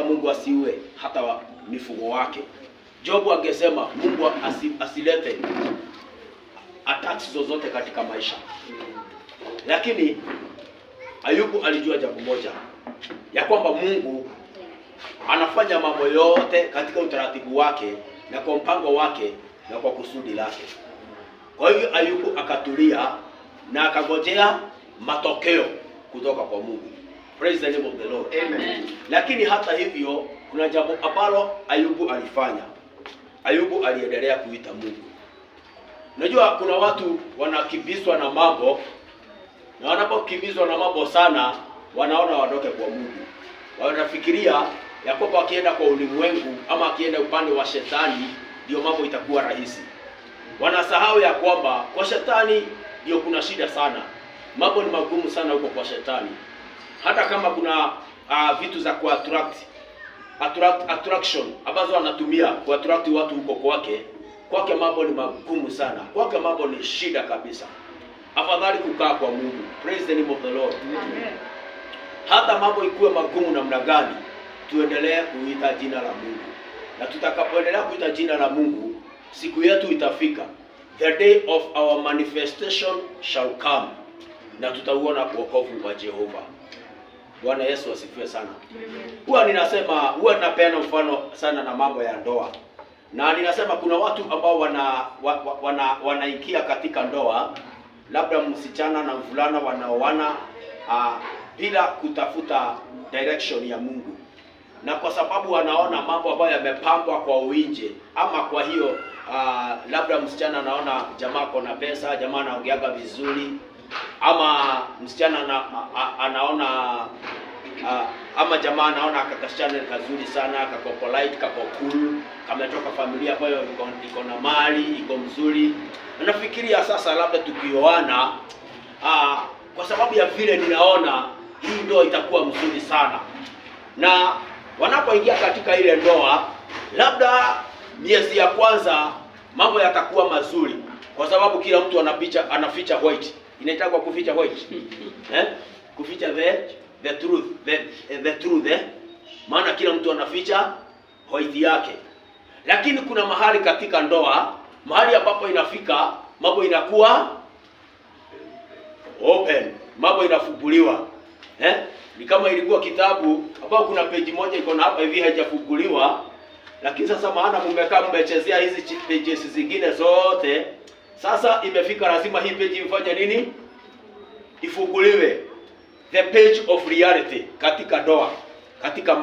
Mungu asiue hata mifugo wake. Jobu angesema Mungu asilete attacks zozote katika maisha. Lakini Ayubu alijua jambo moja, ya kwamba Mungu anafanya mambo yote katika utaratibu wake na kwa mpango wake na kwa kusudi lake. Kwa hivyo Ayubu akatulia na akangojea matokeo kutoka kwa Mungu. Praise the name of the Lord. Amen. Lakini hata hivyo kuna jambo ambalo Ayubu alifanya. Ayubu aliendelea kuita Mungu. Unajua kuna watu wanakimbizwa na mambo, na wanapokimbizwa na mambo sana wanaona wadoke kwa Mungu. Wanafikiria ya kwamba akienda kwa ulimwengu ama akienda upande wa shetani ndio mambo itakuwa rahisi. Wanasahau ya kwamba kwa shetani ndio kuna shida sana. Mambo ni magumu sana huko kwa shetani. Hata kama kuna vitu za attraction ambazo anatumia kuattract watu huko kwake mambo ni magumu sana. Kwake mambo ni shida kabisa. Afadhali kukaa kwa Mungu. Praise the name of the Lord. Amen. Hata mambo ikuwe magumu namna gani, tuendelee kuita jina la Mungu. Na tutakapoendelea kuita jina la Mungu, siku yetu itafika. The day of our manifestation shall come. Na tutauona wokovu wa Jehova. Bwana Yesu asifiwe sana. Huwa ninapeana mfano sana na mambo ya ndoa. Na ninasema kuna watu ambao wanaingia katika ndoa, labda msichana na mvulana wanaoana bila kutafuta direction ya Mungu. Na kwa sababu wanaona mambo ambayo yamepambwa kwa uinje, ama kwa hiyo labda msichana anaona jamaa kona pesa, jamaa anaongeaga vizuri, ama msichana anaona ama jamaa anaona kakasichana kazuri sana, kako polite, kako cool, kametoka familia ambayo iko na mali, iko mzuri. Nafikiria sasa labda tukioana, kwa sababu ya vile ninaona hii ndoa itakuwa mzuri sana. Na wanapoingia katika ile ndoa, labda miezi ya kwanza mambo yatakuwa mazuri, kwa sababu kila mtu anaficha white. Inaitwa kuficha white. Kuficha the truth. Maana kila mtu anaficha white yake. Lakini kuna mahali katika ndoa, mahali ambapo inafika mambo inakuwa open, mambo inafunguliwa. Ni kama ilikuwa kitabu ambao kuna page moja iko na hapa hivi haijafunguliwa, lakini sasa maana mmechezea hizi pages zingine zote, sasa imefika lazima hii page ifanye nini? Ifunguliwe. The page of reality katika ndoa, katika